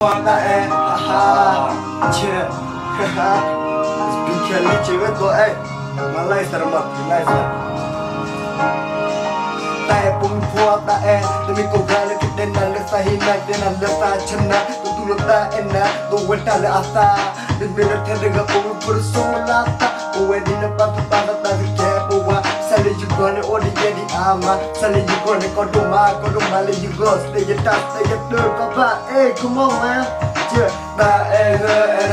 Wanda haha, yeah, haha. Speaker ni cewek tu, malai sermat, malai ser. Tai pun kuat demi kau gale kita nak lesahina, kita nak lesah cina, tu letak enak, tu weta le asa, demi letak dengan kau bersumelata, kau di depan tu pada tadi kebawa. Sali juga ni odi jadi ama, sali juga ni kau doma le juga stay tas stay ter kapa, come on man, je ba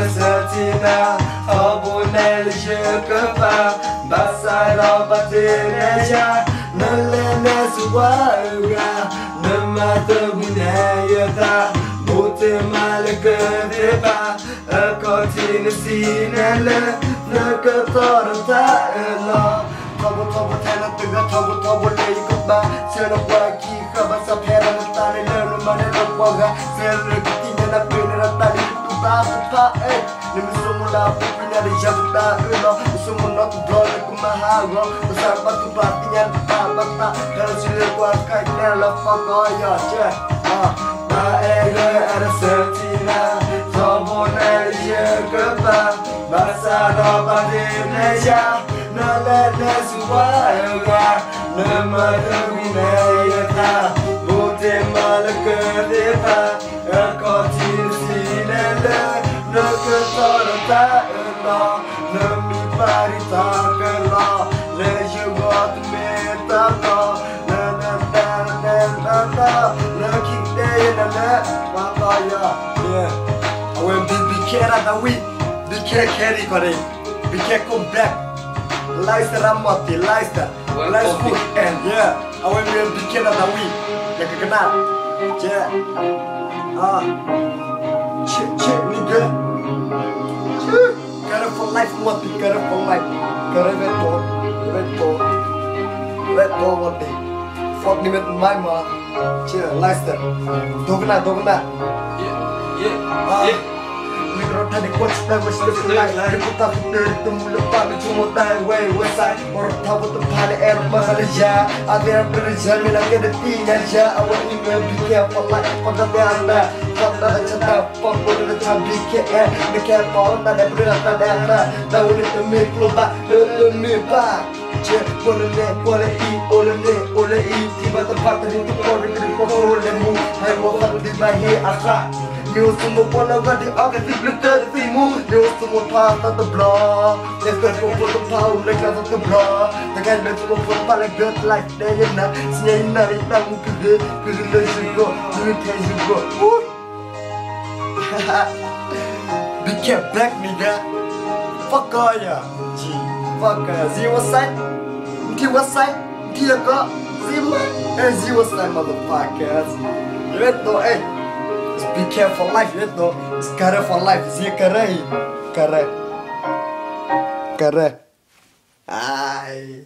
setina, abunel je kapa, basara bateria, nalena suara, nama terbunaya ta, bote malaka depa, kau tina sinala, nak kotoran tak elok. Tobo tena tega tobo le ikutba selo pagi kabasa pera mutane le mane lokwaga selo kitina na pena tali tuba ni musumula pina de jabta uno musumuna tu dole kumahago usar patu patinya bata kalau sile kwa kaina la fagoya che era sertina tobo ne je kaba basa roba de neja nalena suara nama terminaya bote malaka depa kau tinsinela nak torta ela nami parita kala le jugot meta ko na nakite na makaya yeah awen bikera dawi bikera carry kore bikera come back Leicester Ramoti, Leicester and yeah, I want to be kid of the week. Like a canal, yeah, chip, nigga. Got it for life, what the got it for life. Got it let go one day. Fuck me with my mom, yeah, Leicester. Dogna. Yeah. Rota di kuat sudah berselang Reputa bener temu lepas cuma tai way wesai Rota betul pada air malaysia Agar berjalan minang ada tinggal ja Awak ni be careful like pada anda Pada cinta pun boleh cabi ke be careful pada berata dana Tahu ni temi keluar demi pak je boleh tiba tempat tadi tu boleh mu hai waktu di bahi akak Yo semua pola gadi akan dibleter timu Yo semua patah terblah Lepas kumpul tempau mereka terblah Tangan dan semua pun paling good like dia nak Senyai nari tamu kede Kede juga Kede juga Be kept back nigga Fuck all ya Fuck ya See what's that? Mti what's that? Mti ya kak? See what's that motherfuckers Lihat tu Be careful life itu, sekarang for life, sih kare, ai.